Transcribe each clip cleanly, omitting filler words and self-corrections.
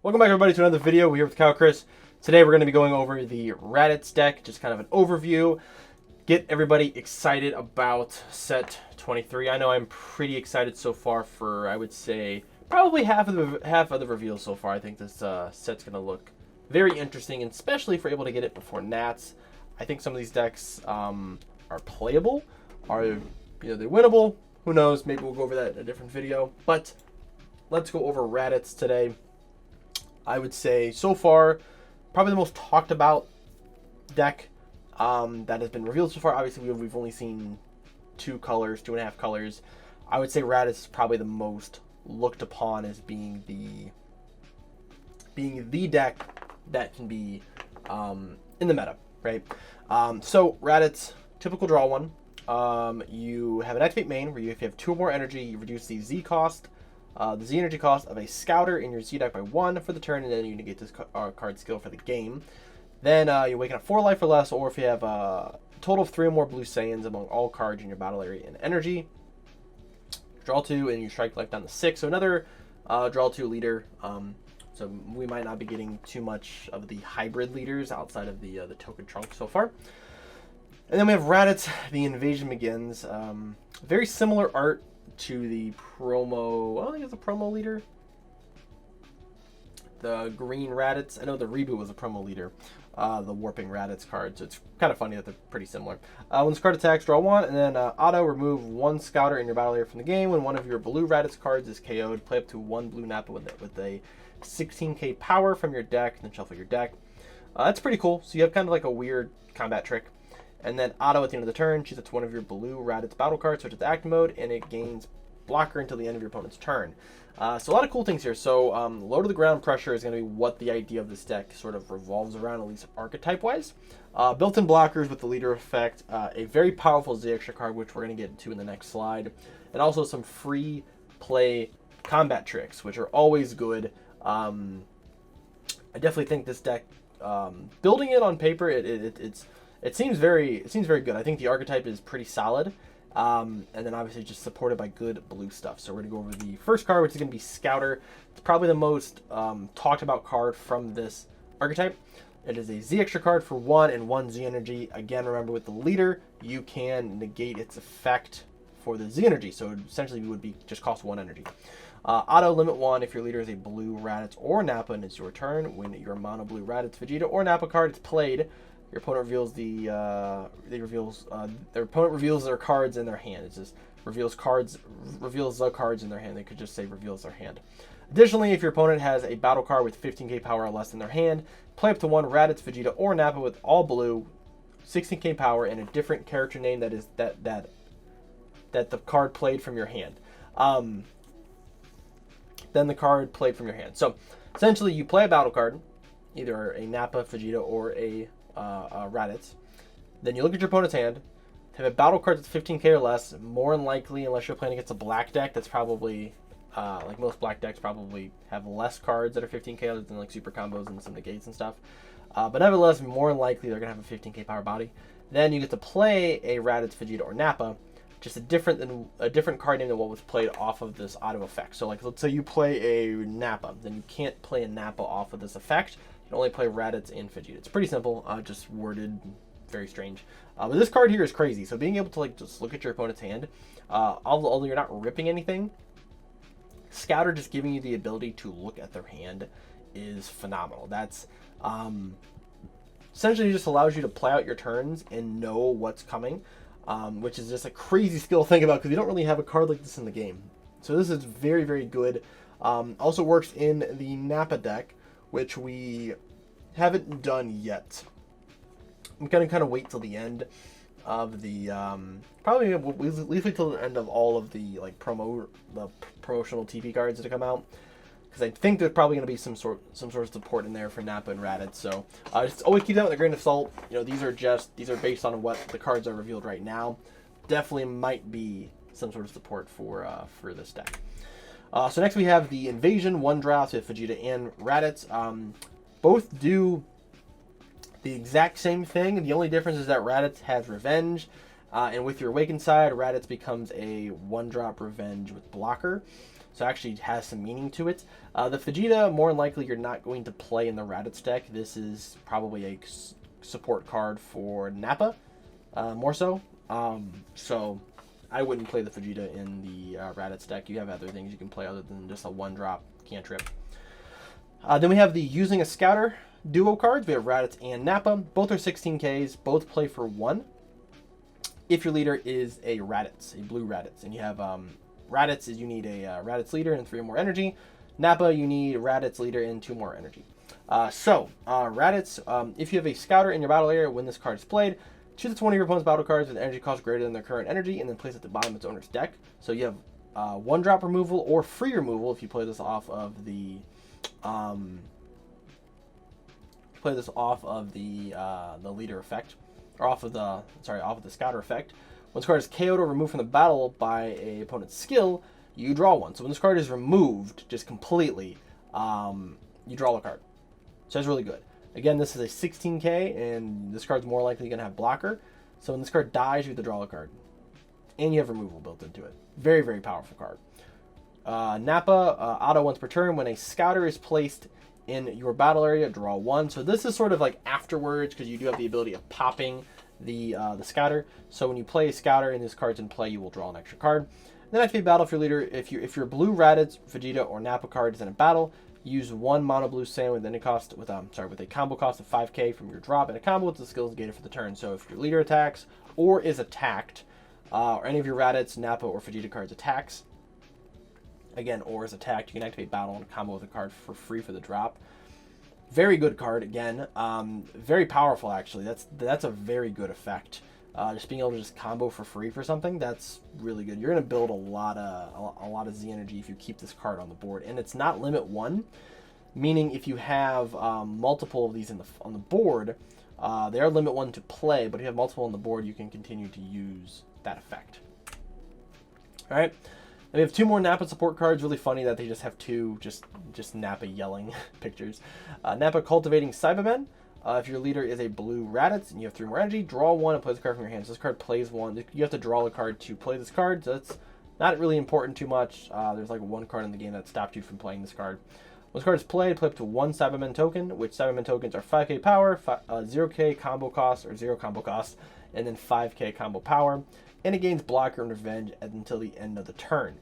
Welcome back everybody to another video. We're here with Kyle Chris. Today we're going to be going over the Raditz deck, just kind of an overview. Get everybody excited about set 23. I know I'm pretty excited so far for, I would say, probably half of the reveals so far. I think this set's going to look very interesting, and especially if we're able to get it before Nats. I think some of these decks are playable, they're winnable. Who knows? Maybe we'll go over that in a different video. But let's go over Raditz today. I would say so far, probably the most talked about deck that has been revealed so far. Obviously, we've only seen 2.5 colors. I would say Raditz is probably the most looked upon as being the deck that can be in the meta, right? So Raditz, typical draw one. You have an activate main where if you have 2 or more energy, you reduce the Z cost. The Z energy cost of a scouter in your Z deck by 1 for the turn, and then you negate this card skill for the game. Then you waken up 4 life or less, or if you have a total of 3 or more blue Saiyans among all cards in your battle area and energy. Draw 2, and you strike life down to 6. So another draw 2 leader. So we might not be getting too much of the hybrid leaders outside of the token trunk so far. And then we have Raditz, the Invasion Begins. Very similar art to the promo, I think it's a promo leader. The green Raditz. I know the reboot was a promo leader. The Warping Raditz card. So it's kind of funny that they're pretty similar. When this card attacks, draw 1, and then auto remove 1 scouter in your battle area from the game. When one of your blue Raditz cards is KO'd, play up to 1 blue Nappa with a 16k power from your deck, and then shuffle your deck. That's pretty cool. So you have kind of like a weird combat trick. And then auto at the end of the turn, choose one of your blue Raditz battle cards, switch it to active mode, and it gains blocker until the end of your opponent's turn. So a lot of cool things here. So low to the ground pressure is going to be what the idea of this deck sort of revolves around, at least archetype-wise. Built-in blockers with the leader effect, a very powerful Z extra card, which we're going to get to in the next slide, and also some free play combat tricks, which are always good. I definitely think this deck, building it on paper, it seems very good. I think the archetype is pretty solid, and then obviously just supported by good blue stuff. So we're gonna go over the first card, which is gonna be Scouter. It's probably the most talked about card from this archetype. It is a Z extra card for 1 and 1 Z energy. Again, remember with the leader, you can negate its effect for the Z energy. So essentially, it would be just cost 1 energy. Auto limit 1 if your leader is a blue Raditz or Nappa and it's your turn. When your mono blue Raditz, Vegeta, or Nappa card is played, your opponent reveals their opponent reveals their cards in their hand. It just reveals the cards in their hand. They could just say reveals their hand. Additionally, if your opponent has a battle card with 15k power or less in their hand, play up to 1 Raditz, Vegeta, or Nappa with all blue, 16k power, and a different character name that is that the card played from your hand. Then the card played from your hand. So essentially, you play a battle card, either a Nappa, Vegeta, or a Raditz. Then you look at your opponent's hand, have a battle card that's 15k or less. More than likely, unless you're playing against a black deck, that's probably like most black decks probably have less cards that are 15k other than like super combos and some negates and stuff. But nevertheless, more than likely they're gonna have a 15k power body. Then you get to play a Raditz, Vegeta, or Nappa, just a different card name than what was played off of this auto effect. So like let's say you play a Nappa, then you can't play a Nappa off of this effect. You can only play Raditz and Vegeta. It's pretty simple, just worded very strange. But this card here is crazy. So being able to like just look at your opponent's hand, although you're not ripping anything, Scouter just giving you the ability to look at their hand is phenomenal. That's essentially just allows you to play out your turns and know what's coming, which is just a crazy skill to think about because you don't really have a card like this in the game. So this is very, very good. Also works in the Nappa deck, which we haven't done yet. I'm gonna kind of wait till the end of the probably at least wait till the end of all of the like promotional TP cards that come out, because I think there's probably gonna be some sort of support in there for Nappa and Raditz. So just always keep that with a grain of salt. You know, these are based on what the cards are revealed right now. Definitely might be some sort of support for this deck. So next we have the Invasion, 1 draft with Vegeta and Raditz. Both do the exact same thing. The only difference is that Raditz has Revenge. And with your Awakened side, Raditz becomes a 1-drop revenge with blocker. So it actually has some meaning to it. The Vegeta, more than likely, you're not going to play in the Raditz deck. This is probably a support card for Nappa, more so. So I wouldn't play the Vegeta in the Raditz deck. You have other things you can play other than just a 1-drop cantrip. Then we have the Using a Scouter duo cards. We have Raditz and Nappa. Both are 16Ks. Both play for 1. If your leader is a Raditz, a blue Raditz, and you have Raditz, you need a Raditz leader and 3 more energy. Nappa, you need Raditz leader and 2 more energy. Raditz, if you have a Scouter in your battle area when this card is played, choose one of your opponent's battle cards with energy cost greater than their current energy, and then place it at the bottom of its owner's deck. So you have 1-drop removal or free removal if you play this off of the leader effect, or off of the Scouter effect. When this card is KO'd or removed from the battle by an opponent's skill, you draw 1. So when this card is removed just completely, you draw a card. So that's really good. Again, this is a 16K, and this card's more likely going to have blocker. So when this card dies, you have to draw a card. And you have removal built into it. Very, very powerful card. Nappa, auto once per turn. When a Scouter is placed in your battle area, draw 1. So this is sort of like afterwards, because you do have the ability of popping the Scouter. So when you play a Scouter and this card's in play, you will draw an extra card. Then activate battle if your leader, if your blue Raditz, Vegeta, or Nappa card is in a battle, use 1 mono blue Saiyan with a combo cost of 5k from your drop and a combo with the skills negated for the turn. So if your leader attacks or is attacked, or any of your Raditz, Nappa, or Vegeta cards attacks, again, or is attacked, you can activate battle and combo with a card for free for the drop. Very good card, again. Very powerful, actually. That's a very good effect. Just being able to just combo for free for something, that's really good. You're going to build a lot of Z energy if you keep this card on the board. And it's not limit 1, meaning if you have multiple of these on the board, they are limit 1 to play, but if you have multiple on the board, you can continue to use that effect. All right. And we have 2 more Nappa support cards. Really funny that they just have 2 just Nappa yelling pictures. Nappa Cultivating Cybermen. If your leader is a blue Raditz and you have 3 more energy, draw 1 and play this card from your hand. So this card plays 1. You have to draw a card to play this card, so that's not really important too much. There's like 1 card in the game that stopped you from playing this card. When this card is played, play up to 1 Cybermen token, which Cybermen tokens are 5k power, 0k combo cost, or 0 combo cost, and then 5k combo power. And it gains blocker and revenge until the end of the turn.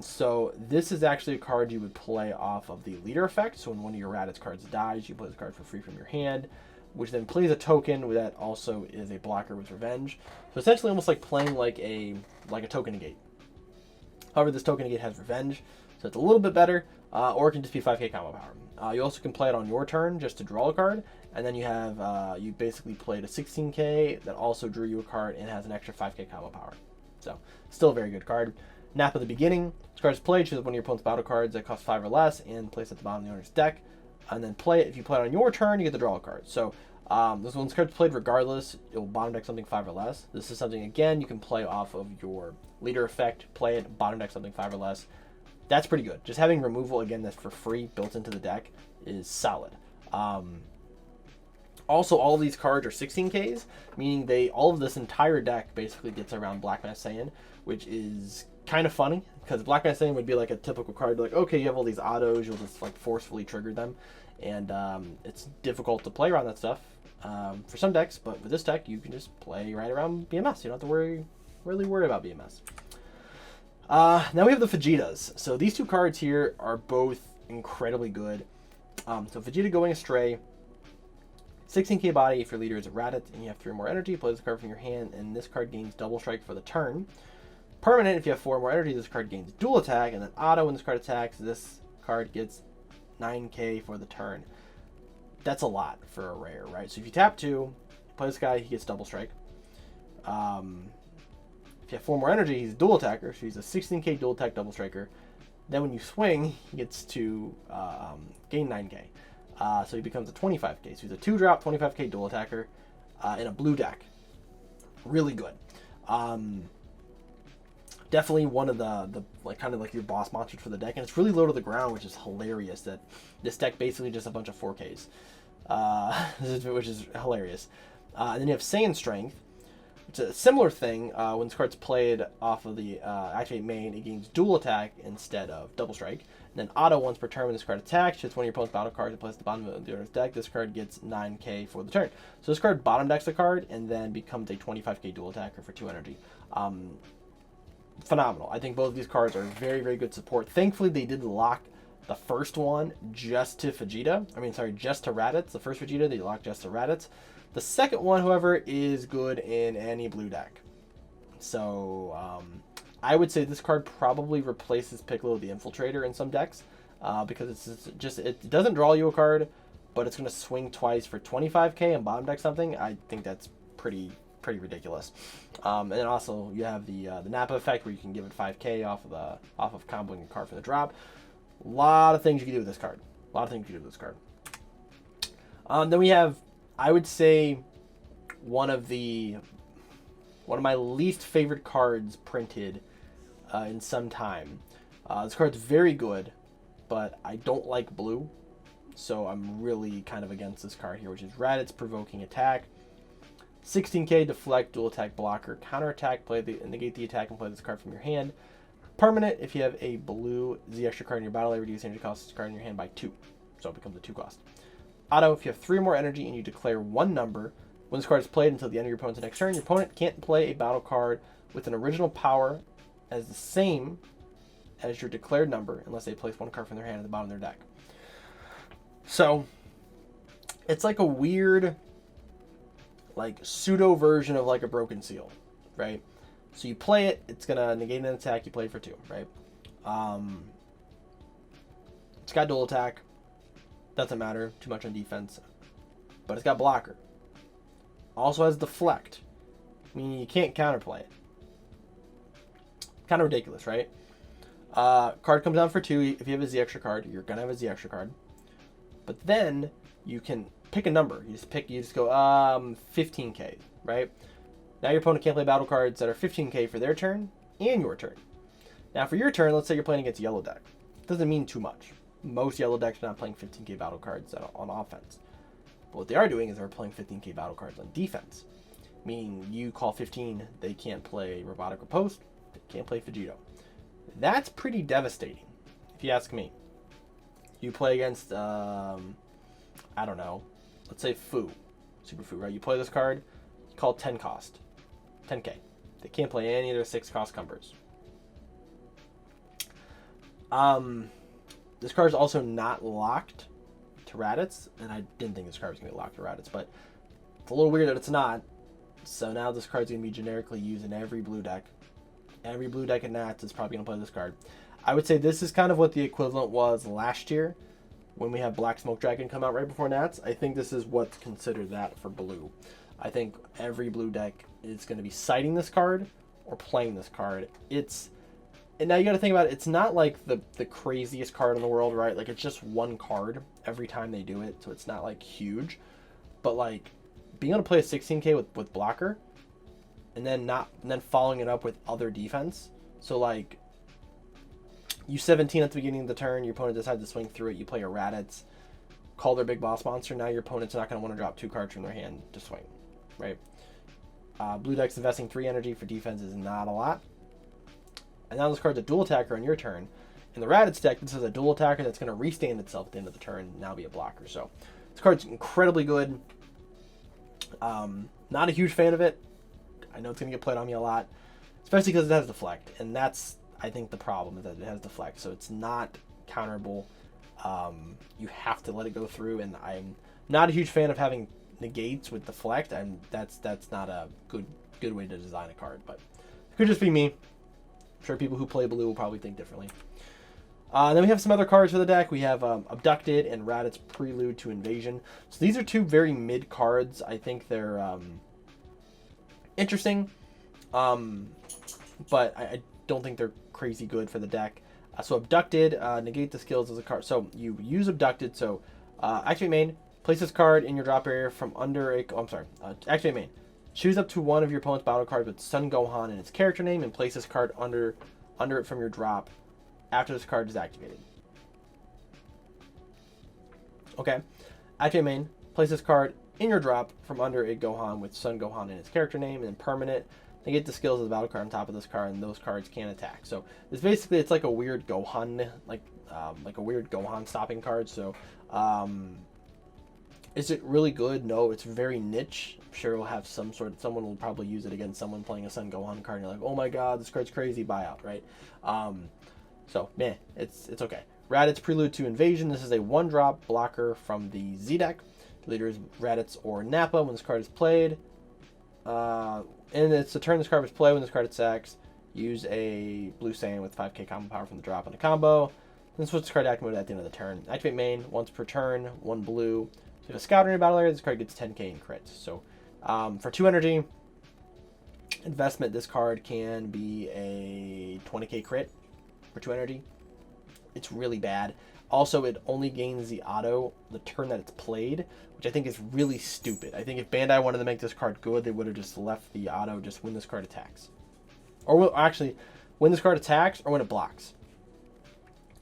So this is actually a card you would play off of the leader effect. So when one of your Raditz cards dies, you play this card for free from your hand, which then plays a token that also is a blocker with revenge. So essentially almost like playing like a token negate. However, this token negate has revenge, so it's a little bit better, or it can just be 5k combo power. You also can play it on your turn just to draw a card, and then you have you basically played a 16k that also drew you a card and has an extra 5k combo power. So still a very good card. Nappa at the beginning. This card is played. Choose one of your opponent's battle cards that cost 5 or less and place it at the bottom of the owner's deck. And then play it. If you play it on your turn, you get to draw a card. So this card's played regardless. It will bottom deck something 5 or less. This is something, again, you can play off of your leader effect. Play it, bottom deck something 5 or less. That's pretty good. Just having removal, again, that's for free built into the deck is solid. Also, all of these cards are 16Ks, meaning all of this entire deck basically gets around Black Mask Saiyan, which is kind of funny, because Black Mask Saiyan would be like a typical card, like, okay, you have all these autos, you'll just like forcefully trigger them, and it's difficult to play around that stuff for some decks, but with this deck, you can just play right around BMS. You don't have to really worry about BMS. Now we have the Vegetas. So these 2 cards here are both incredibly good. So Vegeta Going Astray, 16k body if your leader is a Raditz and you have 3 more energy, play this card from your hand, and this card gains double strike for the turn. Permanent, if you have 4 more energy, this card gains dual attack, and then auto, when this card attacks, this card gets 9k for the turn. That's a lot for a rare, right? So if you tap 2, play this guy, he gets double strike. If you have 4 more energy, he's a dual attacker, so he's a 16k dual attack double striker. Then when you swing, he gets to gain 9k. So he becomes a 25k. So he's a 2-drop, 25k dual attacker in a blue deck. Really good. Definitely one of the like kind of like your boss monsters for the deck, and it's really low to the ground, which is hilarious. That this deck basically just a bunch of 4Ks, which is hilarious. And then you have Saiyan Strength. It's a similar thing. When this card's played off of the Activate main, it gains dual attack instead of double strike. And then auto, once per turn when this card attacks, hits one of your opponent's battle cards and places at the bottom of the owner's deck. This card gets 9k for the turn. So this card bottom decks the card and then becomes a 25k dual attacker for 2 energy. Phenomenal. I think both of these cards are very, very good support. Thankfully, they did lock the first one just to Vegeta. Just to Raditz. The first Vegeta, they locked just to Raditz. The second one, however, is good in any blue deck. So, I would say this card probably replaces Piccolo the Infiltrator in some decks. Because it doesn't draw you a card, but it's going to swing twice for 25k and bottom deck something. I think that's pretty ridiculous. And then also you have the Nappa effect where you can give it 5k off of comboing a card for the drop. A lot of things you can do with this card. Then we have, I would say, one of my least favorite cards printed in some time. This card's very good, but I don't like blue, so I'm really kind of against this card here, which is Raditz Provoking Attack. 16k, deflect, dual attack, blocker, counter attack, negate the attack and play this card from your hand. Permanent, if you have a blue Z extra card in your battle area, reduce energy cost of this card in your hand by 2. So it becomes a 2 cost. Auto, if you have 3 more energy and you declare 1 number, when this card is played until the end of your opponent's next turn, your opponent can't play a battle card with an original power as the same as your declared number unless they place 1 card from their hand at the bottom of their deck. So it's like a weird, like, pseudo version of like a Broken Seal, right? So you play it, it's gonna negate an attack, you play it for 2, right? It's got dual attack, doesn't matter too much on defense, but it's got blocker. Also has deflect, meaning you can't counterplay it. Kind of ridiculous, right? Card comes down for 2. If you have a Z extra card, you're gonna have a Z extra card. But then you can pick a number. You just go 15k, right? Now your opponent can't play battle cards that are 15k for their turn and your turn. Now for your turn, let's say you're playing against a yellow deck. Doesn't mean too much. Most yellow decks are not playing 15k battle cards on offense. But what they are doing is they're playing 15k battle cards on defense. Meaning you call 15, they can't play Robotic Riposte, they can't play Vegeta. That's pretty devastating, if you ask me. You play against, I don't know, let's say Super Fu, right? You play this card, you call 10 cost, 10k. They can't play any of their 6 cost Cumbers. This card is also not locked to Raditz, and I didn't think this card was going to be locked to Raditz, but it's a little weird that it's not. So now this card's going to be generically used in every blue deck. Every blue deck in Nats is probably going to play this card. I would say this is kind of what the equivalent was last year when we had Black Smoke Dragon come out right before Nats. I think this is what's considered that for blue. I think every blue deck is going to be citing this card or playing this card. And now you got to think about it. It's not like the craziest card in the world, right? Like, it's just 1 card every time they do it, so it's not like huge. But like being able to play a 16k with blocker, and then following it up with other defense. So like you 17 at the beginning of the turn, your opponent decides to swing through it. You play a Raditz, call their big boss monster. Now your opponent's not going to want to drop 2 cards from their hand to swing, right? Blue deck's investing 3 energy for defense is not a lot. And now this card's a dual attacker on your turn. In the Raditz deck, this is a dual attacker that's going to restand itself at the end of the turn and now be a blocker. So this card's incredibly good. Not a huge fan of it. I know it's going to get played on me a lot, especially because it has deflect. And that's, I think, the problem, is that it has deflect. So it's not counterable. You have to let it go through, and I'm not a huge fan of having negates with deflect. That's not a good way to design a card, but it could just be me. I'm sure people who play blue will probably think differently. Then we have some other cards for the deck. We have Abducted and Raditz Prelude to Invasion. So these are 2 very mid cards. I think they're interesting, but I don't think they're crazy good for the deck. So Abducted, negate the skills as a card. So you use Abducted. So activate main, place this card in your drop area from under a... activate main. Choose up to one of your opponent's battle cards with Sun Gohan in its character name and place this card under it from your drop after this card is activated. Okay. Activate main. Place this card in your drop from under a Gohan with Son Gohan in its character name, and then permanent. They get the skills of the battle card on top of this card, and those cards can attack. So it's basically, it's like a weird Gohan, like a weird Gohan stopping card. So is it really good? No, it's very niche. I'm sure we'll have someone will probably use it against someone playing a Son Gohan card, and you're like, oh my god, this card's crazy, buy out, right? So meh, it's okay. Raditz Prelude to Invasion. This is a 1-drop blocker from the Z deck. The leader is Raditz or Nappa when this card is played. And it's the turn this card was played. When this card attacks, use a blue Saiyan with 5k combo power from the drop on a combo. Then switch this card to active mode at the end of the turn. Activate main once per turn, 1 blue. So if you have a Scouter in your battle area, this card gets 10k in crits. So for 2 energy investment, this card can be a 20k crit for 2 energy. It's really bad. Also, it only gains the auto the turn that it's played, which I think is really stupid. I think if Bandai wanted to make this card good, they would have just left the auto just when this card attacks. Or actually, when this card attacks or when it blocks.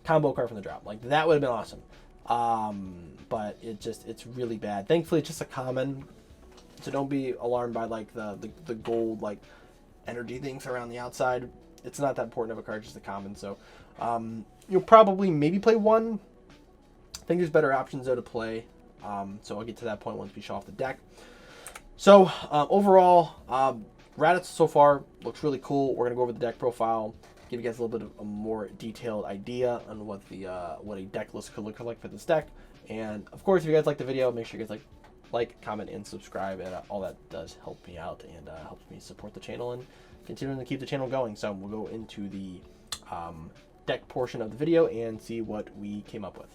Combo card from the drop. Like, that would have been awesome. But it's really bad. Thankfully, it's just a common, so don't be alarmed by like the gold like energy things around the outside. It's not that important of a card, just a common. So you'll probably maybe play 1. I think there's better options though to play. So I'll get to that point once we show off the deck. So overall, Raditz so far looks really cool. We're gonna go over the deck profile, give you guys a little bit of a more detailed idea on what a deck list could look like for this deck. And of course, if you guys like the video, make sure you guys like, comment, and subscribe. And all that does help me out and helps me support the channel and continuing to keep the channel going. So we'll go into the deck portion of the video and see what we came up with.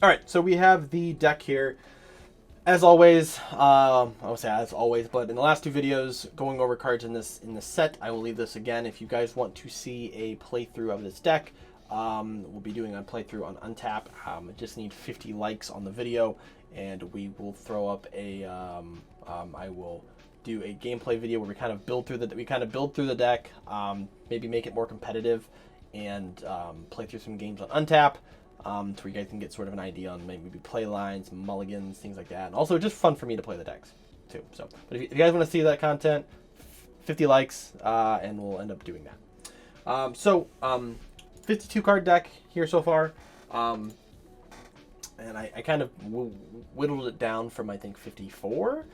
All right, so we have the deck here. As always, I would say as always, but in the last 2 videos going over cards in this set, I will leave this again. If you guys want to see a playthrough of this deck, we'll be doing a playthrough on Untap. I just need 50 likes on the video, and we will throw up a. I will do a gameplay video where we kind of build through the deck, maybe make it more competitive, and play through some games on Untap. So you guys can get sort of an idea on maybe play lines, mulligans, things like that. And also just fun for me to play the decks too. So, but if you guys want to see that content, 50 likes, and we'll end up doing that. 52 card deck here so far. And I kind of whittled it down from I think 54,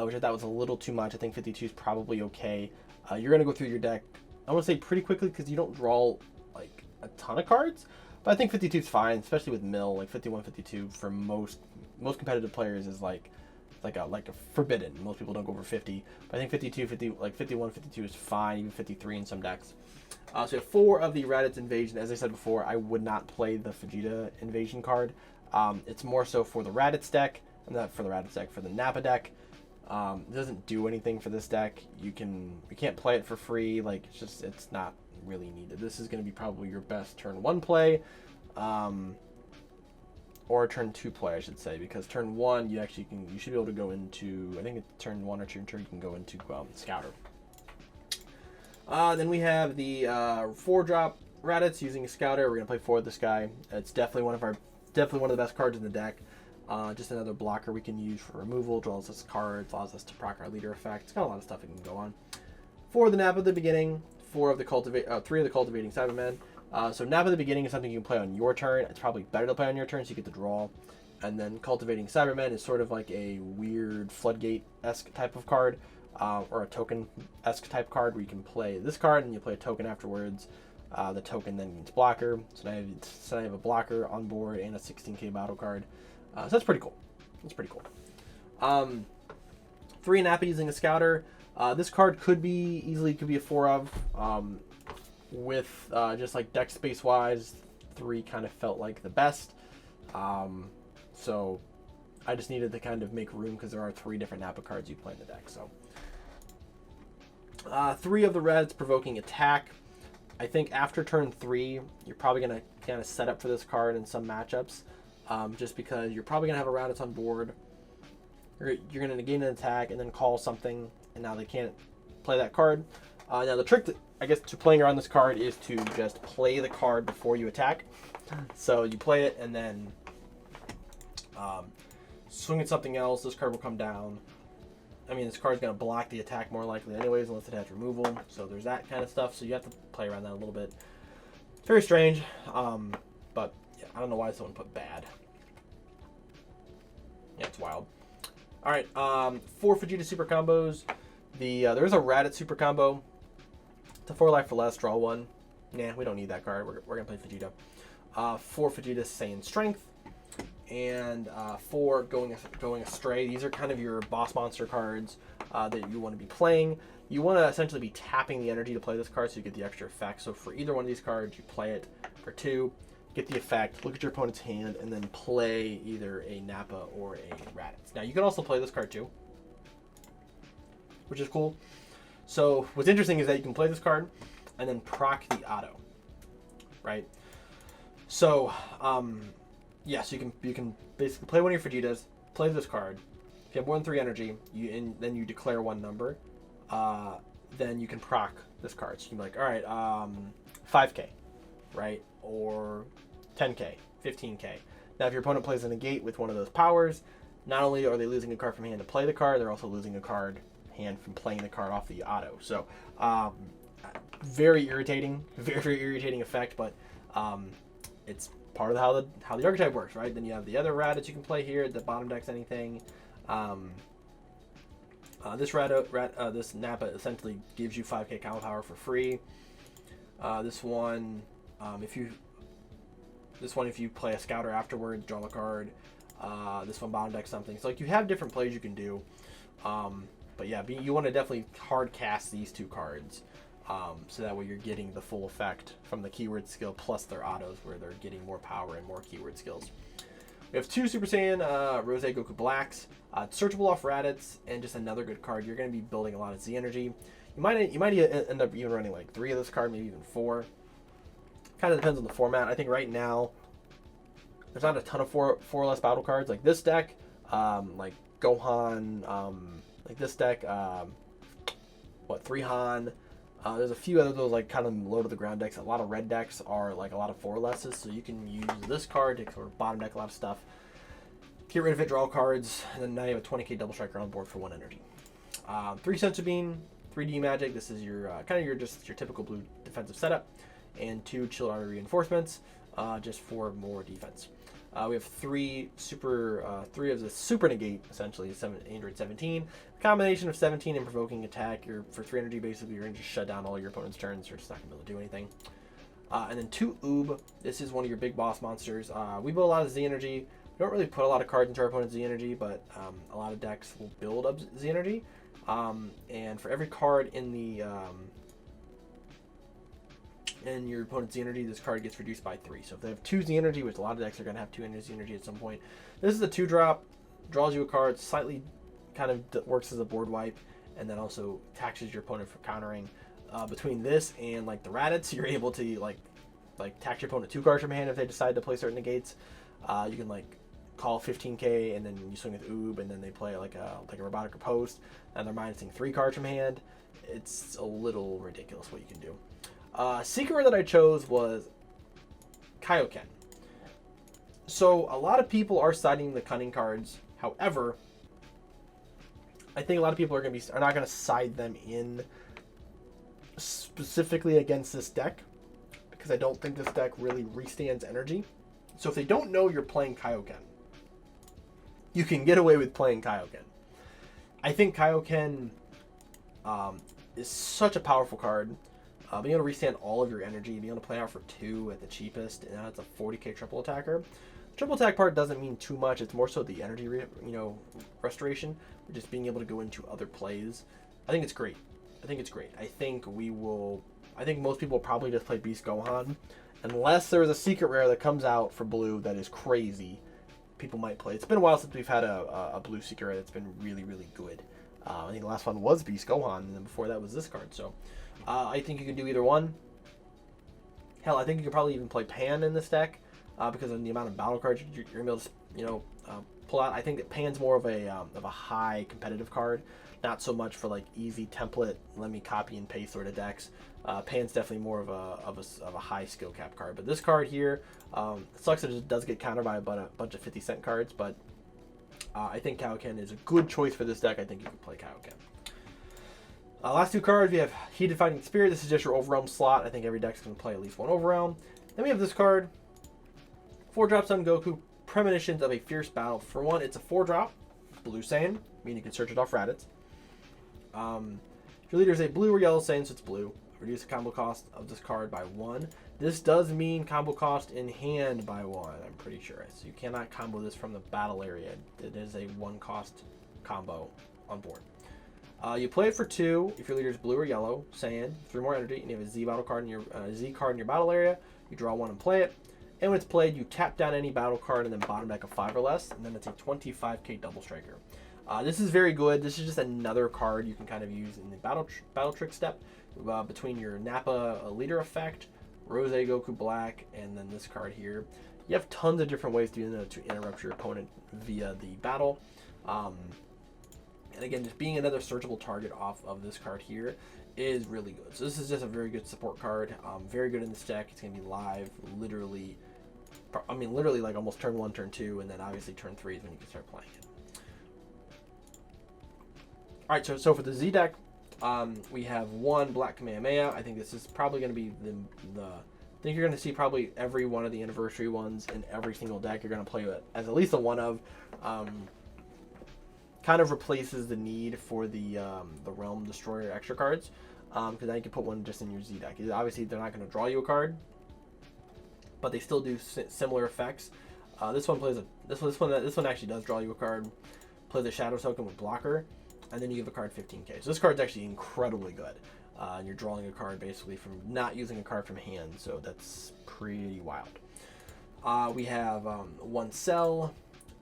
which I thought was a little too much. I think 52 is probably okay. You're gonna go through your deck, I want to say pretty quickly because you don't draw like a ton of cards. But I think 52 is fine, especially with Mill. Like 51, 52 for most competitive players is like a forbidden. Most people don't go over 50. But I think 51, 52 is fine, even 53 in some decks. So we have 4 of the Raditz Invasion. As I said before, I would not play the Vegeta Invasion card. It's more so for the Raditz deck, not for the Raditz deck, for the Nappa deck. It doesn't do anything for this deck. You can't play it for free. Like it's not really needed. This is going to be probably your best turn 1 play, or turn 2 play, I should say, because turn 1 you should be able to go into, I think it's turn 1 or turn 2 you can go into Scouter. Then we have the 4-drop Raditz using a Scouter. We're going to play 4 of this guy. It's definitely one of the best cards in the deck. Just another blocker we can use for removal, draws us cards, allows us to proc our leader effect. It's got a lot of stuff it can go on. 4 of the Nappa at the beginning, 3 of the Cultivating Cybermen. So Nappa at the beginning is something you can play on your turn. It's probably better to play on your turn so you get the draw. And then Cultivating Cybermen is sort of like a weird Floodgate-esque type of card, or a token-esque type card where you can play this card and you play a token afterwards. The token then means blocker. So now I have a blocker on board and a 16k battle card. So that's pretty cool. 3 Nappa using a Scouter. This card could be a 4 of. With just like deck space wise, 3 kind of felt like the best. So I just needed to kind of make room because there are 3 different Nappa cards you play in the deck. So 3 of the Reds provoking attack. I think after turn 3, you're probably going to kind of set up for this card in some matchups, just because you're probably going to have a Raditz on board. You're going to negate an attack and then call something, and now they can't play that card. Now the trick, I guess, to playing around this card is to just play the card before you attack. So you play it, and then swing at something else, this card will come down. I mean, this card's going to block the attack more likely anyways, unless it has removal. So there's that kind of stuff. So you have to play around that a little bit. It's very strange. But yeah, I don't know why someone put bad. Yeah, it's wild. All right, 4 Vegeta super combos. There's a Raditz super combo. It's a 4 life for less, draw 1. Nah, we don't need that card. We're going to play Vegeta. 4 Vegeta Saiyan Strength. And 4 going Astray. These are kind of your boss monster cards that you want to be playing. You want to essentially be tapping the energy to play this card so you get the extra effect. So for either one of these cards, you play it for 2, get the effect, look at your opponent's hand, and then play either a Nappa or a Raditz. Now, you can also play this card too, which is cool. So what's interesting is that you can play this card and then proc the auto, right? So, yeah, so you can basically play one of your Vegetas, play this card. If you have more than 3 energy, then you declare 1 number. Then you can proc this card. So you can be like, all right, 5k, right? Or 10k, 15k. Now, if your opponent plays a negate with one of those powers, not only are they losing a card from hand to play the card, they're also losing a card hand from playing the card off the auto. So, very irritating, very irritating effect, but it's part of how the archetype works, right? Then you have the other Raditz you can play here. The bottom deck's anything. This Nappa essentially gives you 5k combo power for free. This one, if you play a scouter afterwards, draw a card. This one bottom deck something. So like you have different plays you can do. But yeah, you want to definitely hard cast these 2 cards. So that way you're getting the full effect from the keyword skill plus their autos where they're getting more power and more keyword skills. We have 2 Super Saiyan Rose Goku Blacks, searchable off Raditz, and just another good card. You're going to be building a lot of Z energy. You might end up even running like 3 of this card, maybe even 4. Kind of depends on the format. I think right now there's not a ton of 4 or less battle cards like this deck, like Gohan, like this deck, 3 Han. There's a few other those like kind of low to the ground decks. A lot of red decks are like a lot of 4 lesses, so you can use this card to sort of bottom deck a lot of stuff. Get rid of it, draw cards, and then now you have a 20k double striker on board for 1 energy. 3 Senzu Bean, 3D Magic. This is your kind of your typical blue defensive setup, and 2 Chill Artery Reinforcements, just for more defense. We have 3 of the Super Negate, essentially 817. A combination of 17 and provoking attack. For 3 energy, basically, you're going to just shut down all your opponent's turns. You're just not going to be able to do anything. And then 2 Oob. This is one of your big boss monsters. We build a lot of Z energy. We don't really put a lot of cards into our opponent's Z energy, but a lot of decks will build up Z energy. And for every card in your opponent's Z energy, this card gets reduced by 3. So if they have 2 Z energy, which a lot of decks are going to have 2 Z energy at some point, this is a 2-drop, draws you a card, slightly kind of works as a board wipe, and then also taxes your opponent for countering. Between this and like the Raditz, you're able to like tax your opponent 2 cards from hand if they decide to play certain negates. You can like call 15k and then you swing with Oob, and then they play like a Robotic Riposte, and they're minusing 3 cards from hand. It's a little ridiculous what you can do. Secret that I chose was Kaioken. So a lot of people are citing the cunning cards. However, I think a lot of people are not going to side them in specifically against this deck, because I don't think this deck really restands energy. So if they don't know you're playing Kaioken, you can get away with playing Kaioken. I think Kaioken is such a powerful card. Being able to restand all of your energy, being able to play out for 2 at the cheapest, and that's a 40k triple attacker. The triple attack part doesn't mean too much. It's more so the energy, restoration, just being able to go into other plays. I think it's great. I think most people will probably just play Beast Gohan, unless there is a secret rare that comes out for blue that is crazy. People might play. It's been a while since we've had a blue secret rare that's been really, really good. I think the last one was Beast Gohan, and then before that was this card. So I think you can do either one. Hell, I think you could probably even play Pan in this deck because of the amount of battle cards you're going to be able to pull out. I think that Pan's more of a high competitive card, not so much for like easy template, let me copy and paste sort of decks. Pan's definitely more of a high skill cap card. But this card here, it sucks that it does get countered by a bunch of 50-cent cards, but I think Kaioken is a good choice for this deck. I think you can play Kaioken. Last 2 cards, we have Heated Fighting Spirit. This is just your Overrealm slot. I think every deck's going to play at least 1 Overrealm. Then we have this card, 4-drop Son Goku, Premonitions of a Fierce Battle. For one, it's a 4-drop, blue Saiyan, meaning you can search it off Raditz. If your leader is a blue or yellow Saiyan, so it's blue, reduce the combo cost of this card by 1. This does mean combo cost in hand by 1, I'm pretty sure. So you cannot combo this from the battle area. It is a 1-cost combo on board. You play it for 2 if your leader is blue or yellow Saiyan, 3 more energy, and you have a Z battle card in your Z card in your battle area. You draw 1 and play it. And when it's played, you tap down any battle card and then bottom deck a 5 or less, and then it's a 25k double striker. This is very good. This is just another card you can kind of use in the battle trick step between your Nappa leader effect, Rose Goku Black, and then this card here. You have tons of different ways to interrupt your opponent via the battle. And again, just being another searchable target off of this card here is really good. So this is just a very good support card. Very good in this deck. It's going to be live literally like almost turn 1, turn 2, and then obviously turn 3 is when you can start playing it. All right, so for the Z deck, we have 1 Black Kamehameha. I think this is probably going to be I think you're going to see probably every one of the anniversary ones in every single deck. You're going to play it as at least a 1 of. Kind of replaces the need for the Realm Destroyer extra cards, because now you can put 1 just in your Z deck. Obviously, they're not going to draw you a card, but they still do similar effects. This one actually does draw you a card. Plays a Shadow Token with blocker, and then you give a card 15k. So this card's actually incredibly good. And you're drawing a card basically from not using a card from hand, so that's pretty wild. We have 1 Cell,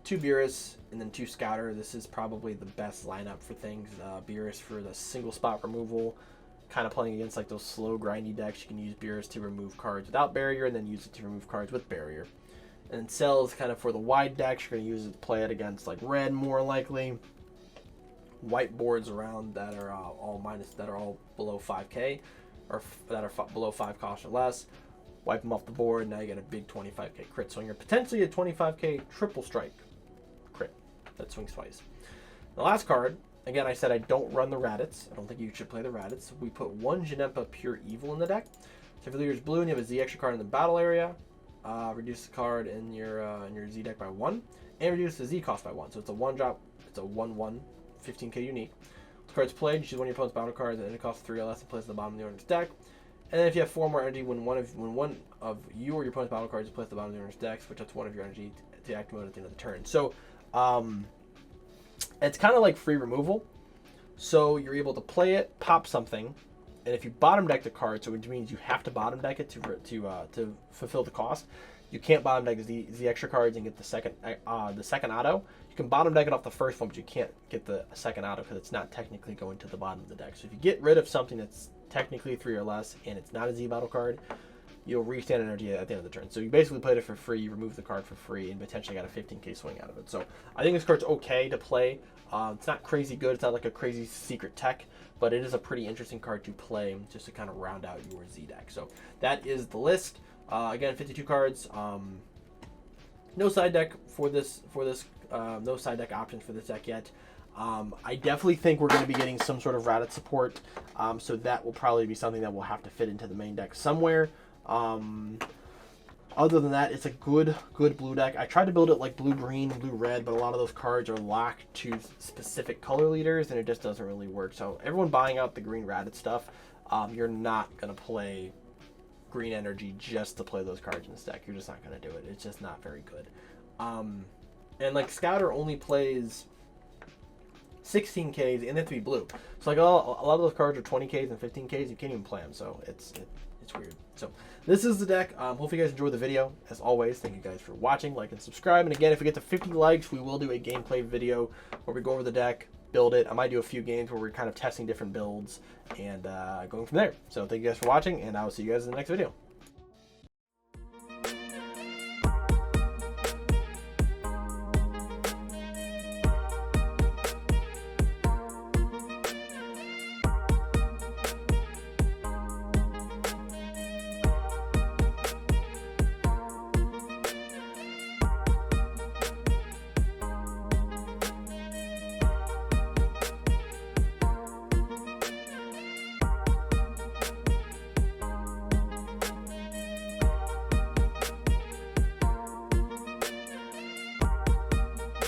2 Beerus, and then 2 Scouter. This is probably the best lineup for things. Beerus for the single spot removal, kind of playing against like those slow grindy decks. You can use Beerus to remove cards without barrier, and then use it to remove cards with barrier. And Cell is kind of for the wide decks. You're going to use it to play it against like red more likely. White boards around that are all below 5k, or that are below 5 cost or less. Wipe them off the board. Now you get a big 25k crit. So you're potentially a 25k triple strike crit that swings twice. The last card, again, I said I don't run the Raditz. I don't think you should play the Raditz. We put 1 Janempa Pure Evil in the deck. So if your leader is blue and you have a Z extra card in the battle area, reduce the card in your Z deck by 1, and reduce the Z cost by 1. So it's a 1-drop. It's a 1/1, 15k unique. The card's played, you choose 1 of your opponent's battle cards, and it costs 3 or less and plays at the bottom of the owner's deck. And then if you have 4 more energy, when one of you or your opponent's battle cards is placed at the bottom of the owner's deck, switch up to 1 of your energy to active mode at the end of the turn. So it's kind of like free removal. So you're able to play it, pop something, and if you bottom deck the card, so which means you have to bottom deck it to fulfill the cost. You can't bottom deck the extra cards and get the second auto. You can bottom deck it off the first one, but you can't get the second auto because it's not technically going to the bottom of the deck. So if you get rid of something that's technically 3 or less and it's not a Z battle card, you'll restand energy at the end of the turn. So you basically played it for free, you remove the card for free, and potentially got a 15k swing out of it. So I think this card's okay to play. It's not crazy good. It's not like a crazy secret tech, but it is a pretty interesting card to play just to kind of round out your Z deck. So that is the list. Again, 52 cards. No side deck for this. No side deck options for this deck yet. I definitely think we're going to be getting some sort of Raditz support. So that will probably be something that will have to fit into the main deck somewhere. Other than that, it's a good blue deck. I tried to build it like blue-green, blue-red, but a lot of those cards are locked to specific color leaders, and it just doesn't really work. So everyone buying out the green Raditz stuff, you're not going to play green energy just to play those cards in this deck. You're just not going to do it. It's just not very good. And like Scouter only plays 16Ks, and they have to be blue. So like a lot of those cards are 20Ks and 15Ks. You can't even play them, so it's weird. So this is the deck. Hopefully you guys enjoyed the video. As always, thank you guys for watching, like, and subscribe. And again, if we get to 50 likes, we will do a gameplay video where we go over the deck, build it. I might do a few games where we're kind of testing different builds and going from there. So thank you guys for watching, and I will see you guys in the next video.